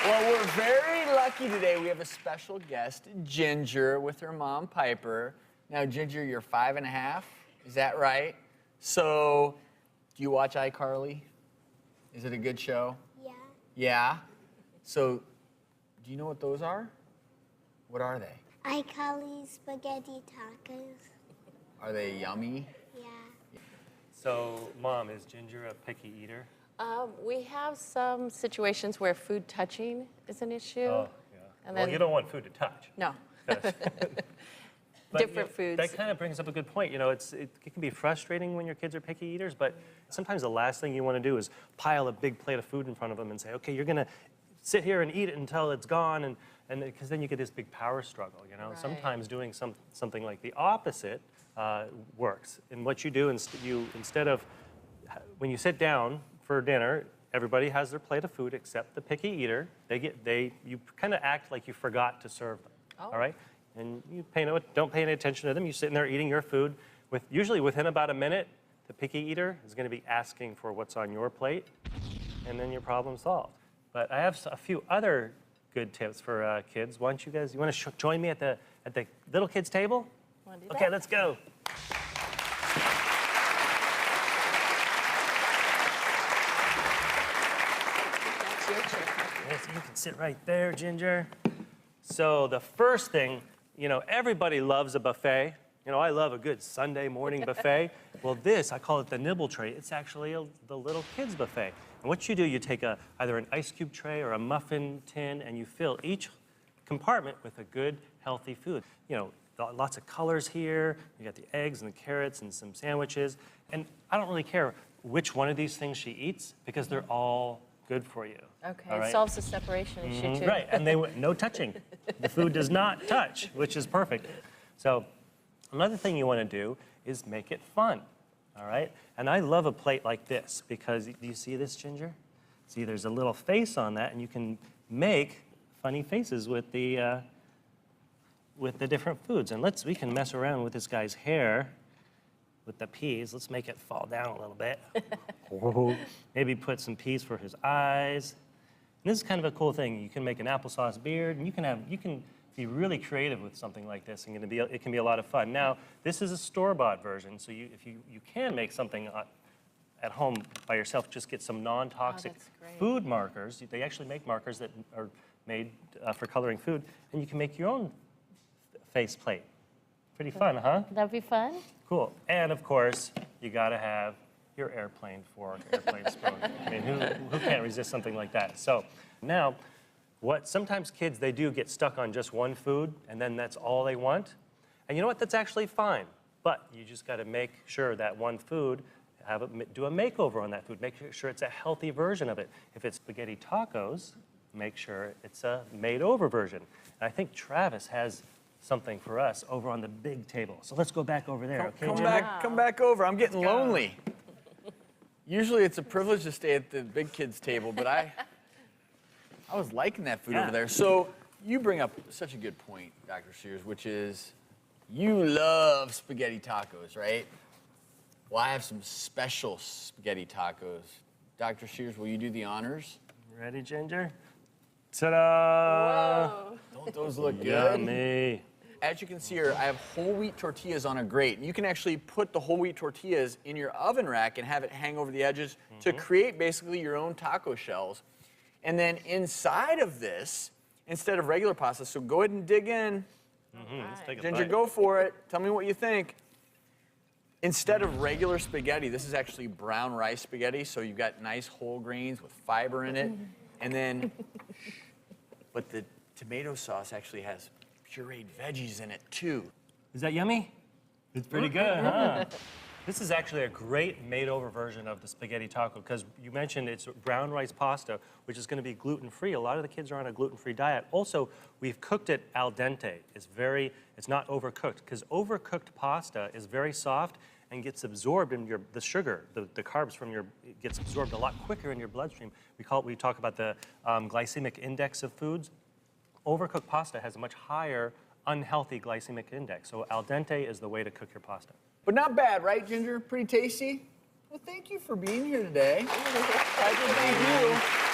Well, we're very lucky today. We have a special guest, Ginger, with her mom, Piper. Now, Ginger, you're 5½. Is that right? So, do you watch iCarly? Is it a good show? Yeah. Yeah? So, do you know what those are? What are they? iCarly spaghetti tacos. Are they yummy? Yeah. So, Mom, is Ginger a picky eater? We have some situations where food touching is an issue. Oh, yeah. And Well, then- you don't want food to touch. No. But, Different you know, foods. That kind of brings up a good point. You know, it can be frustrating when your kids are picky eaters, but sometimes the last thing you want to do is pile a big plate of food in front of them and say, okay, you're going to sit here and eat it until it's gone, and because then you get this big power struggle, you know? Right. Sometimes doing something like the opposite works. And what you do, instead of, when you sit down for dinner, everybody has their plate of food except the picky eater. You kind of act like you forgot to serve them, all right? And you don't pay any attention to them. You're sitting there eating your food. Usually within about a minute, the picky eater is going to be asking for what's on your plate, and then your problem solved. But I have a few other good tips for kids. Why don't you guys, you want to join me at the little kids table? Wanna do Okay, that? let's go. That's your chair. Yes, you can sit right there, Ginger. So the first thing, you know, everybody loves a buffet. You know, I love a good Sunday morning buffet. Well, I call it the nibble tray. It's actually the little kids buffet. And what you do, you take either an ice cube tray or a muffin tin, and you fill each compartment with a good, healthy food. You know, lots of colors here. You got the eggs and the carrots and some sandwiches. And I don't really care which one of these things she eats because they're all good for you. Okay, all it right? solves the separation issue too. Right, and no touching. The food does not touch, which is perfect. So another thing you want to do is make it fun, all right? And I love a plate like this because, do you see this, Ginger? See, there's a little face on that, and you can make funny faces with the different foods. And we can mess around with this guy's hair with the peas. Let's make it fall down a little bit. Maybe put some peas for his eyes. And this is kind of a cool thing. You can make an applesauce beard, and you can be really creative with something like this, and it can be a lot of fun. Now, this is a store-bought version, so if you can make something at home by yourself, just get some non-toxic that's great. food markers. They actually make markers that are made for coloring food, and you can make your own face plate. Pretty fun, huh? That'd be fun. Cool. And of course, you gotta have your airplane fork, airplane spoon. I mean, who can't resist something like that? So now, sometimes kids, they do get stuck on just one food, and then that's all they want. And you know what? That's actually fine. But you just gotta make sure that one food, do a makeover on that food. Make sure it's a healthy version of it. If it's spaghetti tacos, make sure it's a made-over version. And I think Travis has something for us over on the big table. So let's go back over there, okay, Ginger? Come back over. I'm getting lonely. Usually it's a privilege to stay at the big kids table, but I was liking that food over there. So you bring up such a good point, Dr. Sears, which is you love spaghetti tacos, right? Well, I have some special spaghetti tacos. Dr. Sears, will you do the honors? Ready, Ginger? Ta-da! Whoa. Don't those look good? Yummy. As you can see here, I have whole wheat tortillas on a grate. And you can actually put the whole wheat tortillas in your oven rack and have it hang over the edges to create basically your own taco shells. And then inside of this, instead of regular pasta, so go ahead and dig in. Let's take a Ginger, bite. go for it. Tell me what you think. Instead of regular spaghetti, this is actually brown rice spaghetti, so you've got nice whole grains with fiber in it. And then, but the tomato sauce actually has pureed veggies in it too. Is that yummy? It's pretty good, huh? This is actually a great made-over version of the spaghetti taco because you mentioned it's brown rice pasta, which is going to be gluten-free. A lot of the kids are on a gluten-free diet. Also, we've cooked it al dente. It's not overcooked because overcooked pasta is very soft and gets absorbed in the sugar, the carbs from it gets absorbed a lot quicker in your bloodstream. We talk about the glycemic index of foods. Overcooked pasta has a much higher unhealthy glycemic index. So al dente is the way to cook your pasta. But not bad, right, Ginger? Pretty tasty? Well, thank you for being here today. I did thank you.